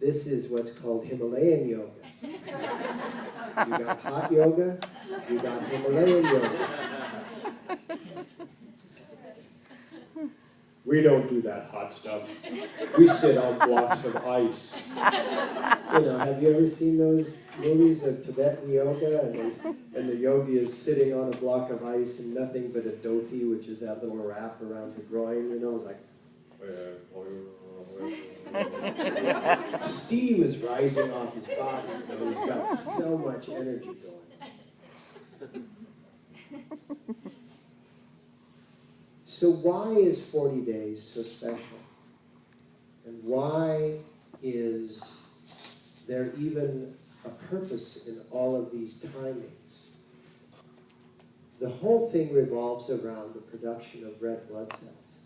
This is what's called Himalayan yoga. You got hot yoga, you got Himalayan yoga. We don't do that hot stuff. We sit on blocks of ice. You know, have you ever seen those movies of Tibetan yoga? And the yogi is sitting on a block of ice and nothing but a dhoti, which is that little wrap around the groin, you know, it's like... Steam is rising off his body. You know, he's got so much energy going. So why is 40 days so special? And why is there even a purpose in all of these timings? The whole thing revolves around the production of red blood cells.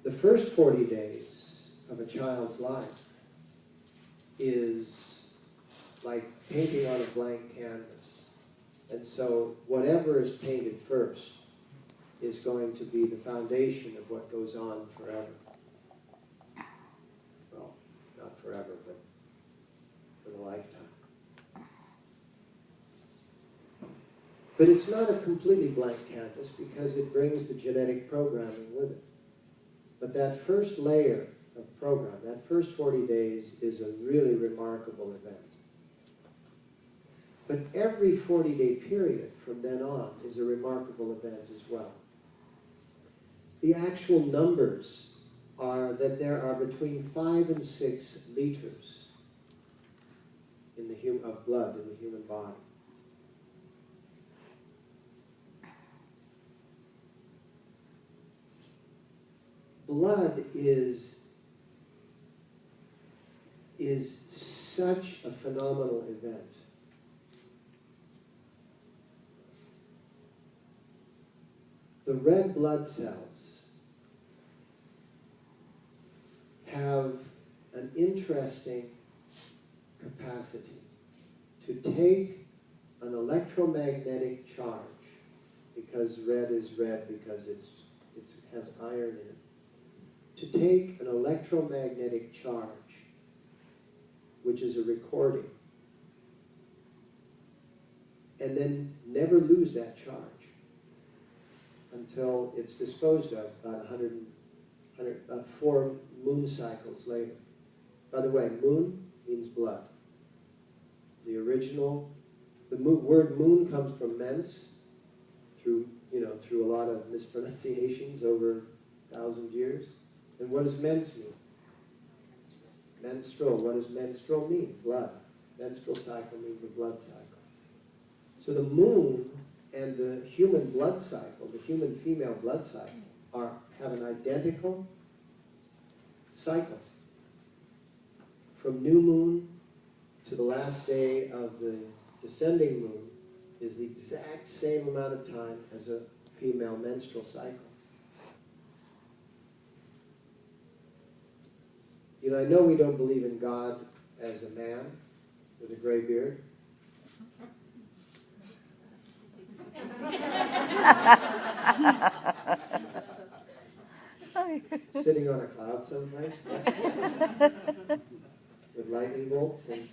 The first 40 days of a child's life is like painting on a blank canvas. And so whatever is painted first is going to be the foundation of what goes on forever. Well, not forever, but for the lifetime. But it's not a completely blank canvas because it brings the genetic programming with it. But that first layer of program, that first 40 days is a really remarkable event. But every 40-day period from then on is a remarkable event as well. The actual numbers are that there are between 5 and 6 liters in the of blood in the human body. Blood is such a phenomenal event. The red blood cells have an interesting capacity to take an electromagnetic charge, because red is red because it has iron in it, to take an electromagnetic charge, which is a recording, and then never lose that charge until it's disposed of about 4 moon cycles later. By the way, moon means blood. The original, word moon comes from mens, through a lot of mispronunciations over 1,000 years. And what does mens mean? Menstrual. What does menstrual mean? Blood. Menstrual cycle means a blood cycle. So the moon and the human blood cycle, the human female blood cycle, have an identical cycle. From new moon to the last day of the descending moon is the exact same amount of time as a female menstrual cycle. You know, I know we don't believe in God as a man with a gray beard. Sitting on a cloud someplace with lightning bolts and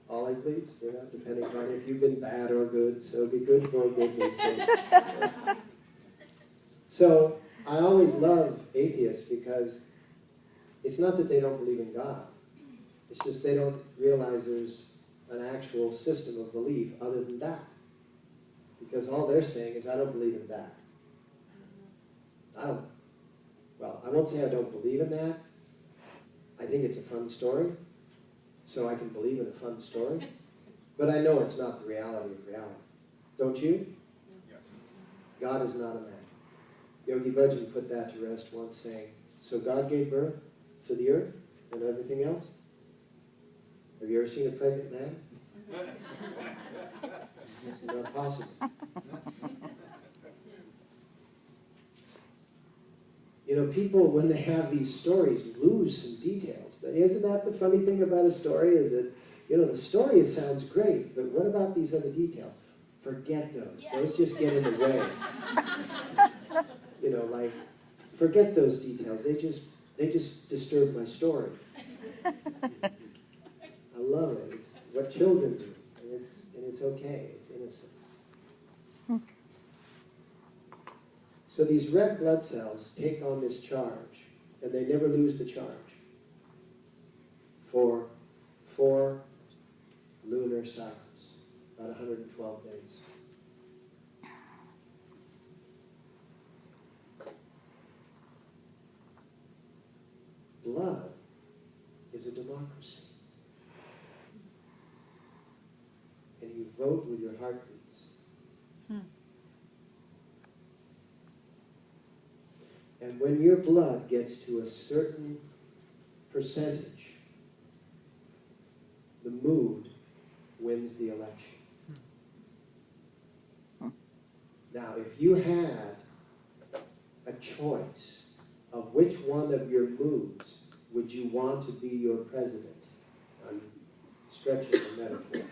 olive leaves, depending on if you've been bad or good, so be good for goodness sake. So I always love atheists because it's not that they don't believe in God. It's just they don't realize there's an actual system of belief other than that. Because all they're saying is, I don't believe in that. I won't say I don't believe in that. I think it's a fun story, so I can believe in a fun story. But I know it's not the reality of reality. Don't you? Yeah. God is not a man. Yogi Bhajan put that to rest once, saying, so God gave birth to the earth and everything else? Have you ever seen a pregnant man? It's not possible. You know, people, when they have these stories, lose some details. Isn't that the funny thing about a story, is that, you know, the story sounds great, but what about these other details? Forget those. Those just get in the way. You know, like, forget those details. They just disturb my story. I love it. It's what children do, and it's okay. It's innocence. So these red blood cells take on this charge, and they never lose the charge for 4 lunar cycles, about 112 days. Blood is a democracy. And you vote with your heartbeats. And when your blood gets to a certain percentage, the mood wins the election. Now, if you had a choice of which one of your moods would you want to be your president, I'm stretching the metaphor here.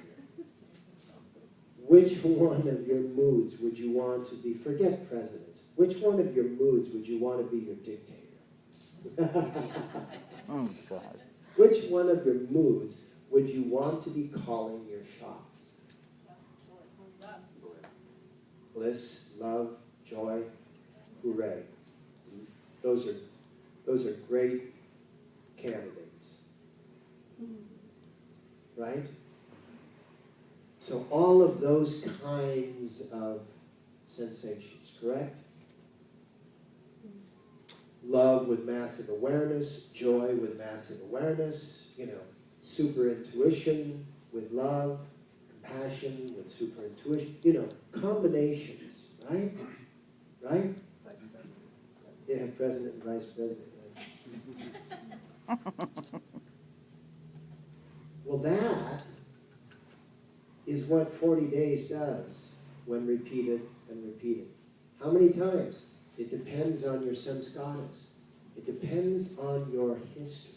Which one of your moods would you want to be, forget presidents, which one of your moods would you want to be your dictator? Oh, God. Which one of your moods would you want to be calling your shots? Bliss, love, joy, hooray. Those are great candidates. Right? So all of those kinds of sensations, correct? Love with massive awareness, joy with massive awareness, super intuition with love, compassion with super intuition, combinations, right? Right? Yeah, president and vice president. Right? Well, that is what 40 days does when repeated and repeated. How many times? It depends on your samskaras. It depends on your history.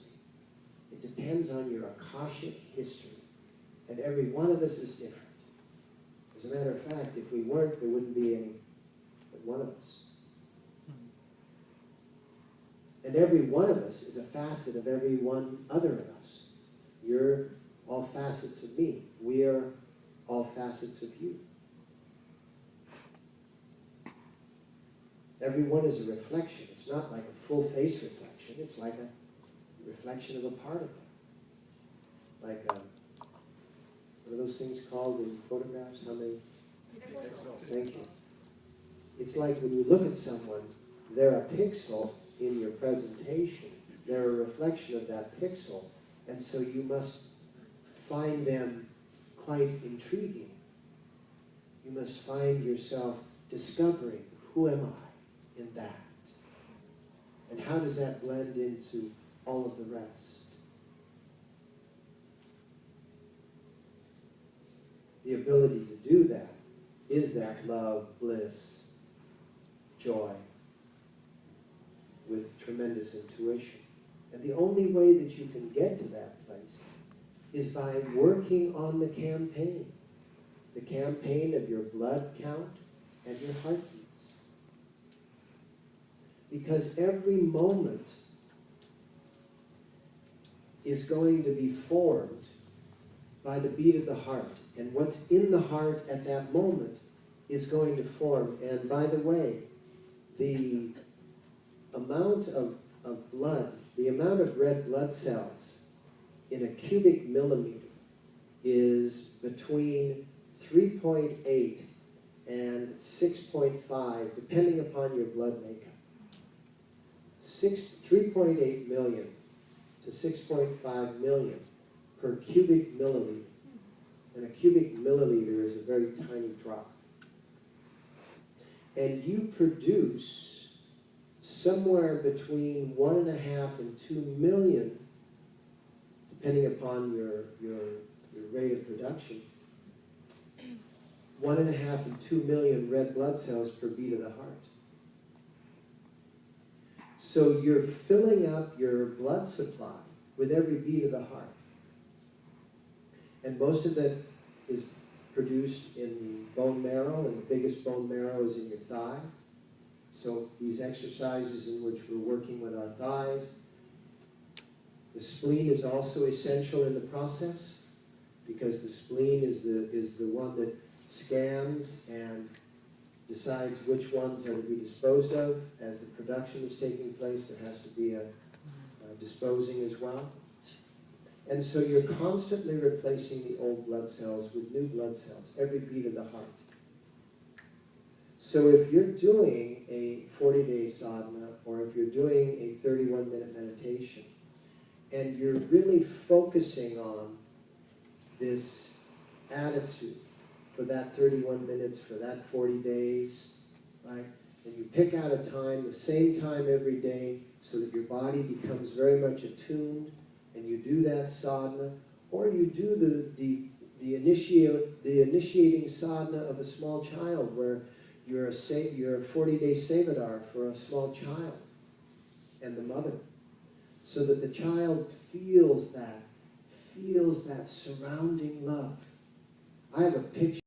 It depends on your akashic history. And every one of us is different. As a matter of fact, if we weren't, there wouldn't be any but one of us. And every one of us is a facet of every one other of us. You're all facets of me. We are all facets of you. Every one is a reflection. It's not like a full face reflection. It's like a reflection of a particle. Like what are those things called in photographs? How many? Pixels. Thank you. It's like when you look at someone, they're a pixel in your presentation. They're a reflection of that pixel. And so you must find them quite intriguing. You must find yourself discovering, who am I in that? And how does that blend into all of the rest? The ability to do that is that love, bliss, joy, with tremendous intuition. And the only way that you can get to that place is by working on the campaign of your blood count and your heartbeats. Because every moment is going to be formed by the beat of the heart. And what's in the heart at that moment is going to form. And by the way, the amount of blood, the amount of red blood cells in a cubic millimeter is between 3.8 and 6.5, depending upon your blood makeup. 3.8 million to 6.5 million per cubic milliliter. And a cubic milliliter is a very tiny drop. And you produce somewhere between 1.5 and 2 million, depending upon your rate of production, 1.5 and 2 million red blood cells per beat of the heart. So you're filling up your blood supply with every beat of the heart. And most of that is produced in the bone marrow, and the biggest bone marrow is in your thigh. So these exercises in which we're working with our thighs. The spleen is also essential in the process, because the spleen is the one that scans and decides which ones are to be disposed of. As the production is taking place, there has to be a disposing as well. And so you're constantly replacing the old blood cells with new blood cells, every beat of the heart. So if you're doing a 40-day sadhana, or if you're doing a 31-minute meditation, and you're really focusing on this attitude for that 31 minutes, for that 40 days, right? And you pick out a time, the same time every day, so that your body becomes very much attuned, and you do that sadhana, or you do the initiating sadhana of a small child, where you're a 40-day sevadar for a small child and the mother, so that the child feels that surrounding love. I have a picture